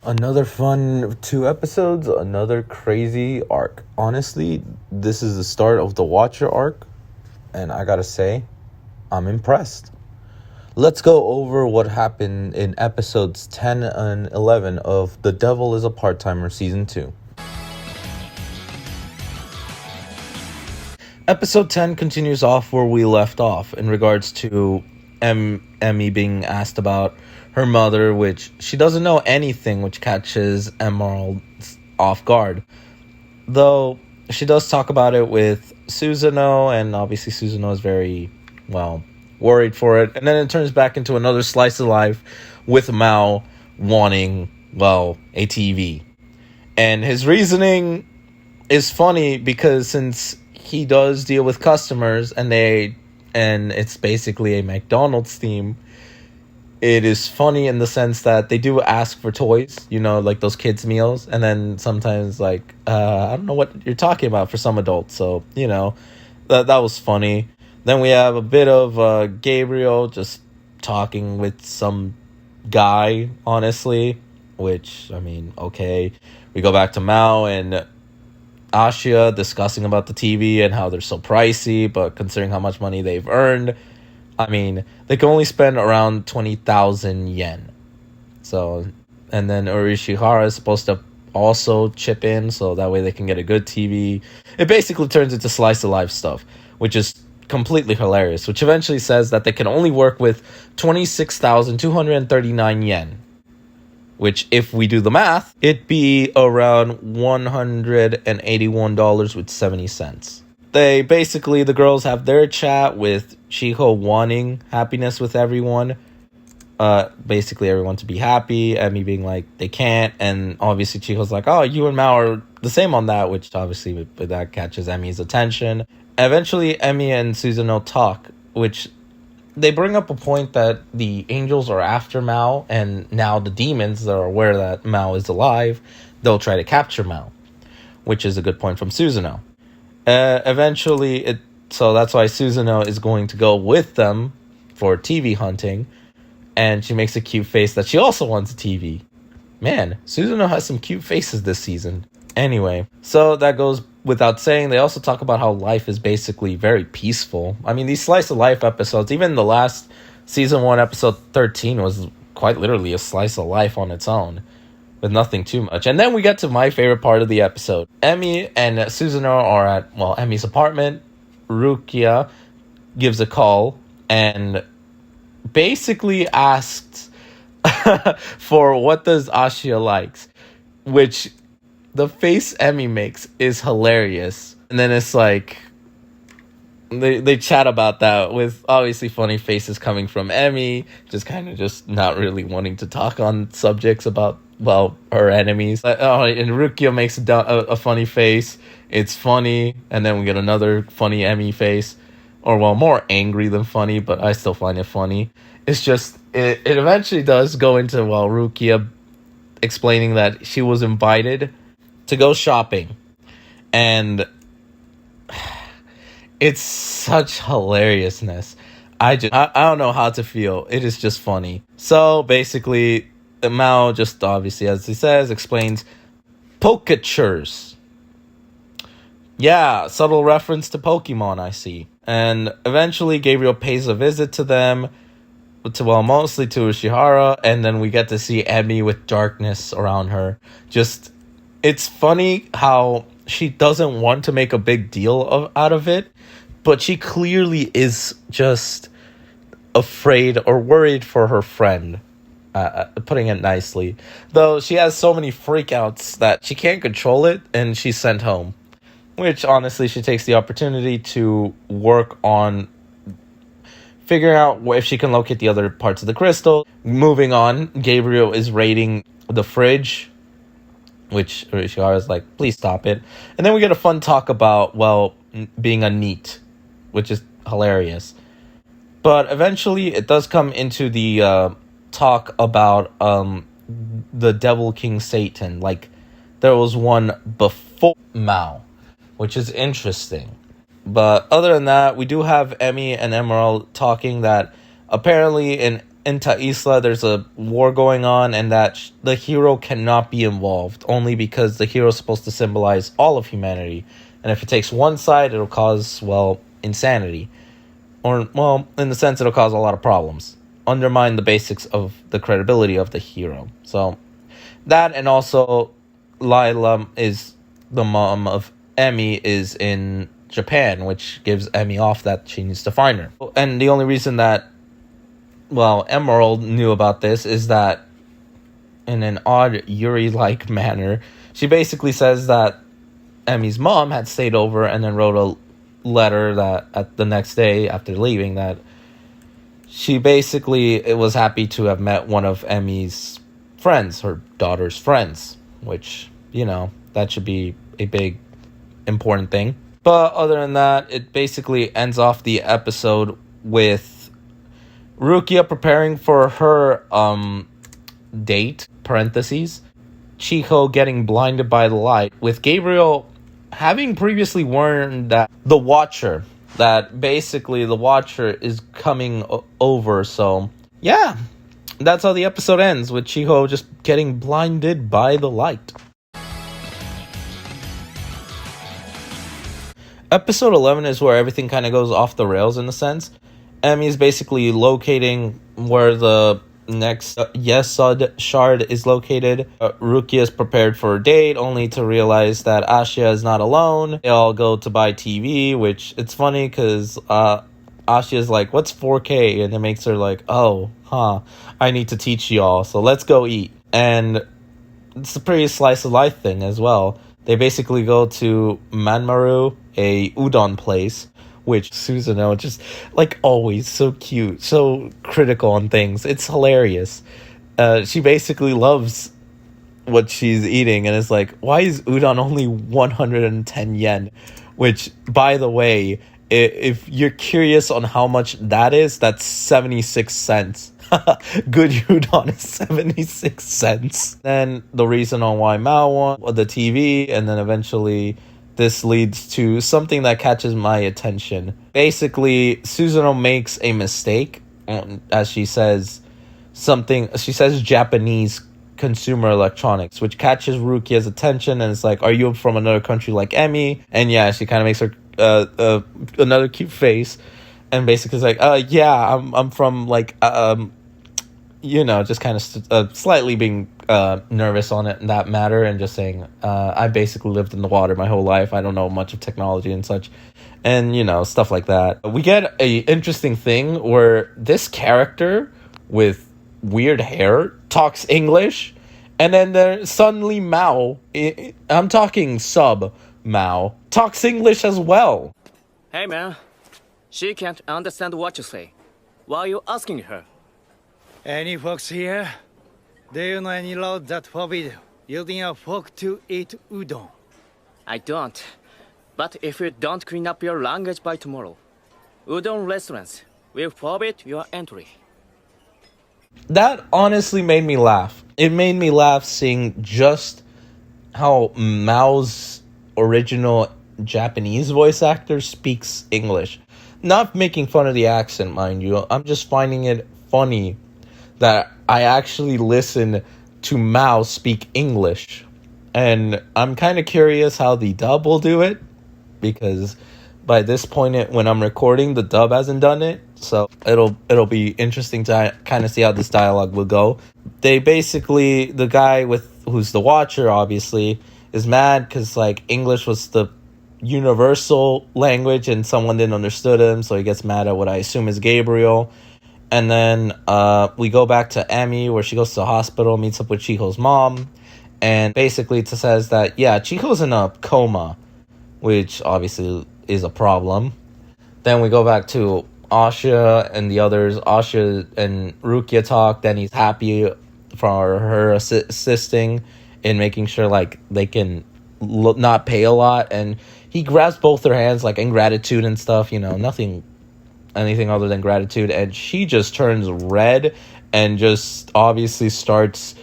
Another fun 2 episodes, another crazy arc. Honestly, this is the start of the Watcher arc, and I gotta say, I'm impressed. Let's go over what happened in episodes 10 and 11 of The Devil is a Part-Timer Season 2. Episode 10 continues off where we left off in regards to Emmy being asked about her mother, which she doesn't know anything, which catches Emerald off guard. Though she does talk about it with Susanoo, and obviously Susanoo is very, worried for it. And then it turns back into another slice of life with Mao wanting, a TV. And his reasoning is funny because since he does deal with customers and it's basically a McDonald's theme, it is funny in the sense that they do ask for toys, like those kids' meals. And then sometimes, I don't know what you're talking about for some adults. So, that was funny. Then we have a bit of Gabriel just talking with some guy, honestly. Which, okay. We go back to Mao and Asha discussing about the TV and how they're so pricey. But considering how much money they've earned, they can only spend around 20,000 yen. So, and then Urishihara is supposed to also chip in, so that way they can get a good TV. It basically turns into slice of life stuff, which is completely hilarious, which eventually says that they can only work with 26,239 yen. Which, if we do the math, it'd be around $181.70. The girls have their chat with Chiho wanting happiness with everyone. Basically everyone to be happy. Emmy being like, they can't. And obviously Chiho's like, oh, you and Mao are the same on that, which obviously that catches Emmy's attention. Eventually Emmy and Susanoo talk, which they bring up a point that the angels are after Mao, and now the demons that are aware that Mao is alive, they'll try to capture Mao, which is a good point from Susanoo. So that's why Susanoo is going to go with them for TV hunting, and she makes a cute face that she also wants a TV. Man, Susanoo has some cute faces this season. Anyway, so that goes without saying. They also talk about how life is basically very peaceful. These slice of life episodes, even the last season 1 episode 13 was quite literally a slice of life on its own, with nothing too much. And then we get to my favorite part of the episode. Emmy and Susanoo are at, Emmy's apartment. Rukia gives a call and basically asks for what does Asha likes, which the face Emmy makes is hilarious. And then it's like they chat about that with obviously funny faces coming from Emmy, just not really wanting to talk on subjects about her enemies. And Rukia makes a funny face. It's funny, and then we get another funny Emmy face, or more angry than funny, but I still find it funny. It's just it eventually does go into Rukia explaining that she was invited to go shopping, and it's such hilariousness. I don't know how to feel. It is just funny. So basically, Mao just obviously, as he says, explains Pokechers. Yeah, subtle reference to Pokemon, I see. And eventually Gabriel pays a visit to them, mostly to Urishihara, and then we get to see Emmy with darkness around her. It's funny how she doesn't want to make a big deal out of it, but she clearly is just afraid or worried for her friend. Putting it nicely. Though she has so many freakouts that she can't control it, and she's sent home. Which, honestly, she takes the opportunity to work on figuring out if she can locate the other parts of the crystal. Moving on, Gabriel is raiding the fridge, which Urishihara is like, please stop it. And then we get a fun talk about, being a NEET, which is hilarious. But eventually, it does come into the talk about the Devil King Satan. There was one before Mao, which is interesting. But other than that, we do have Emmy and Emerald talking that apparently in in Taisla there's a war going on, and that the hero cannot be involved, only because the hero is supposed to symbolize all of humanity. And if it takes one side, it'll cause, well, insanity. Or, well, in the sense it'll cause a lot of problems. Undermine the basics of the credibility of the hero. So, that, and also, Lila is the mom of Emi, is in Japan, which gives Emi off that she needs to find her. And the only reason that, well, Emerald knew about this is that, in an odd Yuri-like manner, she basically says that Emi's mom had stayed over and then wrote a letter that at the next day after leaving that she basically was happy to have met one of Emi's friends, her daughter's friends, which, you know, that should be a big important thing. But other than that, it basically ends off the episode with Rukia preparing for her date, parentheses, Chiho getting blinded by the light, with Gabriel having previously warned that the Watcher, that basically the Watcher is coming over. So yeah, that's how the episode ends, with Chiho just getting blinded by the light. Episode 11 is where everything kind of goes off the rails in a sense. Emi is basically locating where the next Yesod shard is located. Rukia is prepared for a date, only to realize that Ashia is not alone. They all go to buy TV, which it's funny because Ashia is like, what's 4K? And it makes her like, oh, I need to teach y'all, so let's go eat. And it's a pretty slice of life thing as well. They basically go to Manmaru, a udon place, which Susanoo, just like always, so cute, so critical on things. It's hilarious. She basically loves what she's eating and is like, why is udon only 110 yen? Which, by the way, if you're curious on how much that is, that's 76 cents. Good udon is 76 cents. Then the reason on why Mao won the TV, and then eventually this leads to something that catches my attention. Basically, Susanoo makes a mistake, as she says Japanese consumer electronics, which catches Rukia's attention, and it's like, are you from another country like Emi? And yeah, she kind of makes her another cute face, and basically is like, yeah, I'm from like you know, just kind of slightly being nervous on it in that matter, and just saying, I basically lived in the water my whole life. I don't know much of technology and such, and, you know, stuff like that. We get a interesting thing where this character with weird hair talks English, and then there's suddenly Mao, I'm talking sub Mao, talks English as well. Hey man, she can't understand what you say. Why are you asking her? Any folks here? Do you know any law that forbid using a fork to eat udon? I don't. But if you don't clean up your language by tomorrow, udon restaurants will forbid your entry. That honestly made me laugh. It made me laugh seeing just how Mao's original Japanese voice actor speaks English. Not making fun of the accent, mind you. I'm just finding it funny that I actually listen to Mao speak English. And I'm kind of curious how the dub will do it, because by this point when I'm recording, the dub hasn't done it. So it'll be interesting to kind of see how this dialogue will go. They basically, the guy who's the Watcher, obviously, is mad because like English was the universal language and someone didn't understood him, so he gets mad at what I assume is Gabriel. And then we go back to Emi, where she goes to the hospital, meets up with Chiho's mom, and basically says that, yeah, Chiho's in a coma, which obviously is a problem. Then we go back to Asha and the others. Asha and Rukia talk. Then he's happy for her assisting in making sure like they can not pay a lot. And he grabs both their hands like in gratitude and stuff, you know, anything other than gratitude, and she just turns red and just obviously starts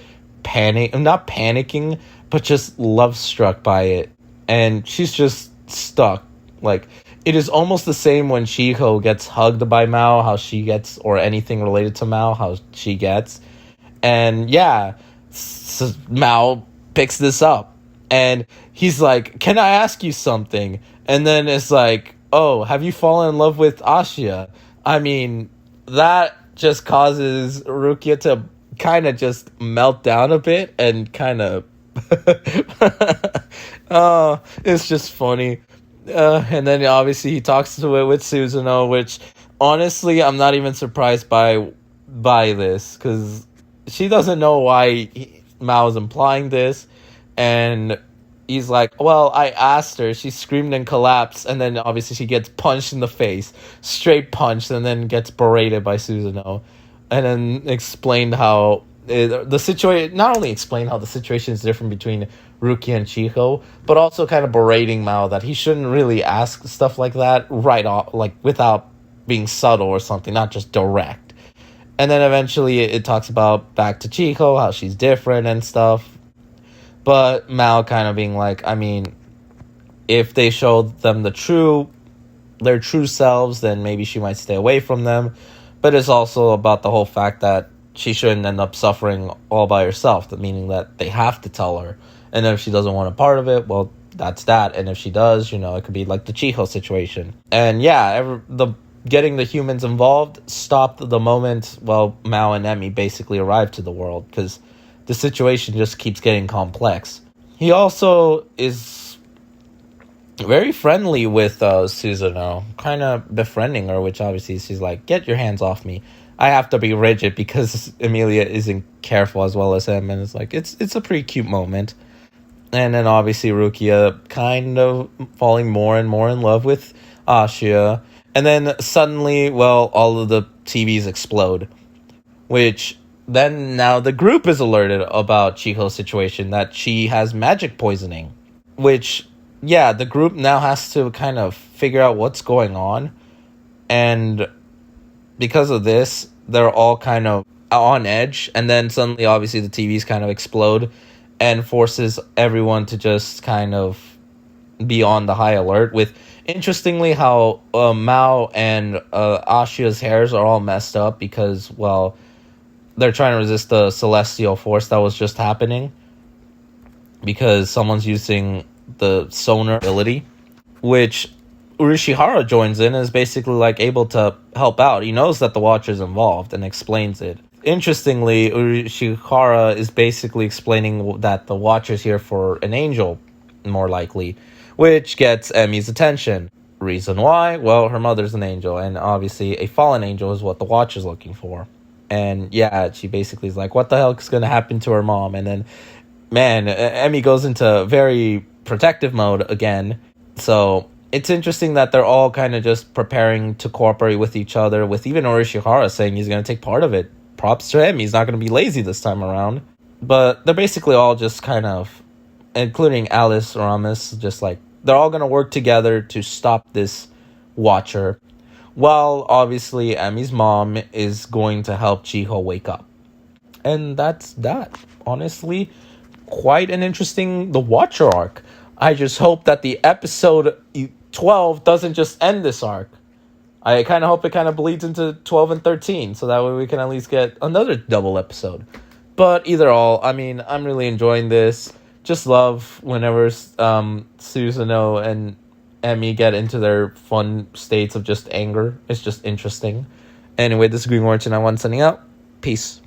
not panicking, but just love struck by it, and she's just stuck Like, it is almost the same when Chiho gets hugged by Mao, how she gets, or anything related to Mao, how she gets. And yeah, Mao picks this up. And he's like, can I ask you something? And then it's like, oh, have you fallen in love with Ashia? I mean, that just causes Rukia to kind of just melt down a bit and kind of... it's just funny. And then obviously he talks to it with Susanoo, which honestly I'm not even surprised by this, because she doesn't know why Mao's implying this, and he's like, well, I asked her, she screamed and collapsed, and then obviously she gets punched in the face, straight punched, and then gets berated by Susanoo, and then explained how the situation, not only explained how the situation is different between Rukia and Chiho, but also kind of berating Mao that he shouldn't really ask stuff like that right off, like without being subtle or something, not just direct. And then eventually it talks about back to Chiho, how she's different and stuff. But Mao kind of being like, I mean, if they showed them their true selves, then maybe she might stay away from them. But it's also about the whole fact that she shouldn't end up suffering all by herself, meaning that they have to tell her. And if she doesn't want a part of it, well, that's that. And if she does, it could be like the Chiho situation. And yeah, getting the humans involved stopped the moment, Mao and Emmy basically arrived to the world, because the situation just keeps getting complex. He also is very friendly with Susanoo, kind of befriending her, which obviously she's like, get your hands off me. I have to be rigid because Emilia isn't careful as well as him, and it's like, it's a pretty cute moment. And then obviously Rukia kind of falling more and more in love with Ashia. And then suddenly, all of the TVs explode. Which then now the group is alerted about Chiho's situation, that she has magic poisoning. Which, yeah, the group now has to kind of figure out what's going on. And because of this, they're all kind of on edge. And then suddenly, obviously, the TVs kind of explode and forces everyone to just kind of be on the high alert. With, interestingly, how Mao and Ashia's hairs are all messed up because, they're trying to resist the celestial force that was just happening, because someone's using the sonar ability, which Urashihara joins in and is basically like able to help out. He knows that the Watcher's involved and explains it. Interestingly, Urashihara is basically explaining that the Watcher's here for an angel, more likely, which gets Emmy's attention. Reason why? Well, her mother's an angel, and obviously a fallen angel is what the Watcher's looking for. And yeah, she basically is like, what the hell is going to happen to her mom? And then, man, Emmy goes into very protective mode again. So it's interesting that they're all kind of just preparing to cooperate with each other, with even Urashihara saying he's going to take part of it. Props to him. He's not going to be lazy this time around. But they're basically all just kind of, including Alice Ramis, just like, they're all going to work together to stop this Watcher. While obviously Emmy's mom is going to help Chiho wake up. And that's that. Honestly, quite an interesting The Watcher arc. I just hope that the episode 12 doesn't just end this arc. I kind of hope it kind of bleeds into 12 and 13, so that way we can at least get another double episode. But either all, I mean, I'm really enjoying this. Just love whenever Susanoo and Emmy get into their fun states of just anger. It's just interesting. Anyway, this is Green Orange, and I want sending out. Peace.